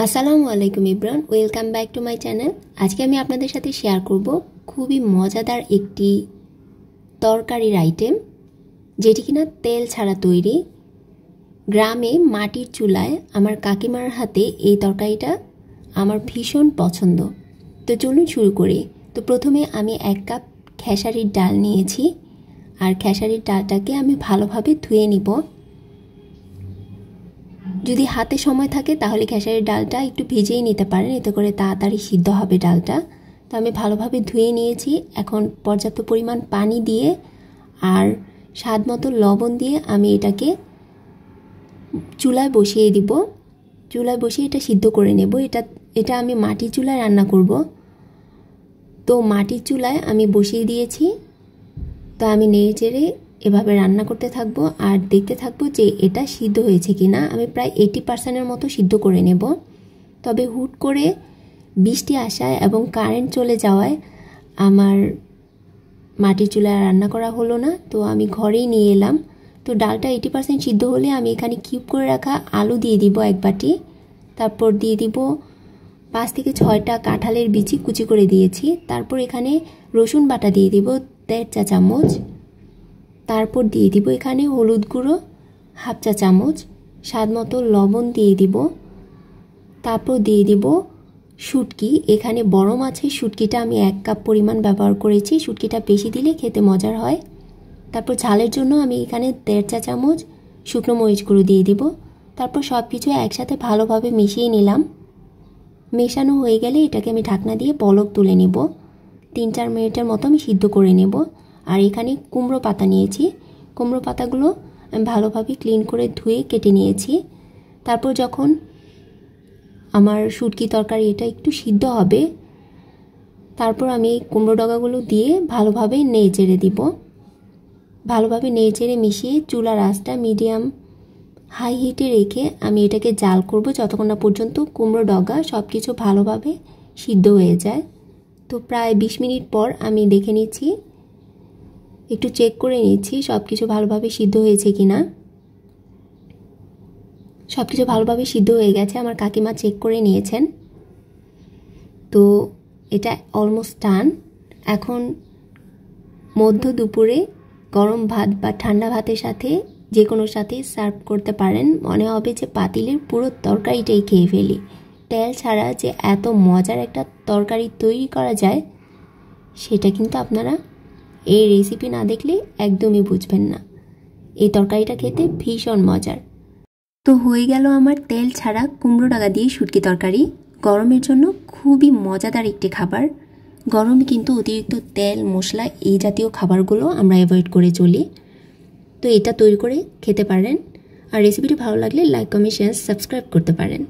আসসালামু আলাইকুম Ibran, welcome back to my channel. আজকে আমি আপনাদের সাথে শেয়ার করব খুবই মজাদার একটি তরকারির আইটেম, যেটি কিনা তেল ছাড়া তৈরি। গ্রামে মাটির চুলায় আমার কাকিমার হাতে এই তরকারিটা আমার ভীষণ পছন্দ। তো চলুন শুরু করি। তো প্রথমে আমি 1 কাপ খেসারির ডাল নিয়েছি, আর খেসারির ডালটাকে আমি ভালোভাবে ধুয়ে নিব। যদি হাতে সময় থাকে তাহলে খেসারির ডালটা একটু ভিজিয়ে নিতে পারেন, এতে করে তাড়াতাড়ি সিদ্ধ হবে ডালটা। তো আমি ভালোভাবে ধুয়ে নিয়েছি। এখন পর্যাপ্ত পরিমাণ পানি দিয়ে আর স্বাদ মতো লবণ দিয়ে আমি এটাকে চুলায় বসিয়ে দিব। চুলায় বসিয়ে এটা সিদ্ধ করে নেব। এটা আমি মাটির চুলায় রান্না করব। তো মাটির চুলায় আমি বসিয়ে দিয়েছি। তো আমি নেড়ে চেড়ে এভাবে রান্না করতে থাকবো আর দেখতে থাকবো যে এটা সিদ্ধ হয়েছে কিনা। আমি প্রায় 80% মতো সিদ্ধ করে নেব। তবে হুট করে বৃষ্টি আসায় এবং কারেন্ট চলে যাওয়ায় আমার মাটির চুলায় রান্না করা হলো না। তো আমি ঘরেই নিয়ে এলাম। তো ডালটা 80% সিদ্ধ হলে আমি এখানে কিউব করে রাখা আলু দিয়ে দিব 1 বাটি। তারপর দিয়ে দিব 5 থেকে 6টা কাঁঠালের বিচি কুচি করে দিয়েছি। তারপর এখানে রসুন বাটা দিয়ে দিব 1.5 চা চামচ। তারপর দিয়ে দিব এখানে হলুদ গুঁড়ো 1/2 চা চামচ, স্বাদ মতো লবণ দিয়ে দিব। তারপর দিয়ে দিব শুটকি। এখানে বড় মাছের শুটকিটা আমি 1 কাপ পরিমাণ ব্যবহার করেছি। শুটকিটা বেশি দিলে খেতে মজার হয়। তারপর ঝালের জন্য আমি এখানে 1.5 চা চামচ শুকনো মরিচ গুঁড়ো দিয়ে দিব। তারপর সব কিছু একসাথে ভালোভাবে মিশিয়ে নিলাম। মেশানো হয়ে গেলে এটাকে আমি ঢাকনা দিয়ে বলক তুলে নেব। 3-4 মিনিটের মতো আমি সিদ্ধ করে নেব। আর এখানে কুমড়ো পাতা নিয়েছি। কুমড়ো পাতাগুলো আমি ভালোভাবে ক্লিন করে ধুয়ে কেটে নিয়েছি। তারপর যখন আমার শুটকি তরকারি এটা একটু সিদ্ধ হবে, তারপর আমি এই কুমড়ো ডগাগুলো দিয়ে ভালোভাবে নেড়ে চেড়ে দিব। ভালোভাবে নেড়ে চেড়ে মিশিয়ে চুলার আঁচটা মিডিয়াম হাই হিটে রেখে আমি এটাকে জাল করব যতক্ষণ না পর্যন্ত কুমড়ো ডগা সব কিছু ভালোভাবে সিদ্ধ হয়ে যায়। তো প্রায় 20 মিনিট পর আমি দেখে নিচ্ছি, একটু চেক করে নিচ্ছি সব কিছু ভালোভাবে সিদ্ধ হয়েছে কিনা। সব কিছু ভালোভাবে সিদ্ধ হয়ে গেছে, আমার কাকিমা চেক করে নিয়েছেন। তো এটা অলমোস্ট ডান। এখন মধ্য দুপুরে গরম ভাত বা ঠান্ডা ভাতের সাথে যে কোনো সাথে সার্ভ করতে পারেন। মনে হবে যে পাতিলের পুরো তরকারিটাই খেয়ে ফেলি। তেল ছাড়া যে এত মজার একটা তরকারি তৈরি করা যায় সেটা কিন্তু আপনারা এই রেসিপি না দেখলে একদমই বুঝবেন না। এই তরকারিটা খেতে ভীষণ মজার। তো হয়ে গেল আমার তেল ছাড়া কুমড়ো ডাগা দিয়ে শুটকি তরকারি। গরমের জন্য খুবই মজাদার একটি খাবার। গরমে কিন্তু অতিরিক্ত তেল মশলা এই জাতীয় খাবারগুলো আমরা অ্যাভয়েড করে চলি। তো এটা তৈরি করে খেতে পারেন। আর রেসিপিটি ভালো লাগলে লাইক, কমেন্ট, শেয়ার, সাবস্ক্রাইব করতে পারেন।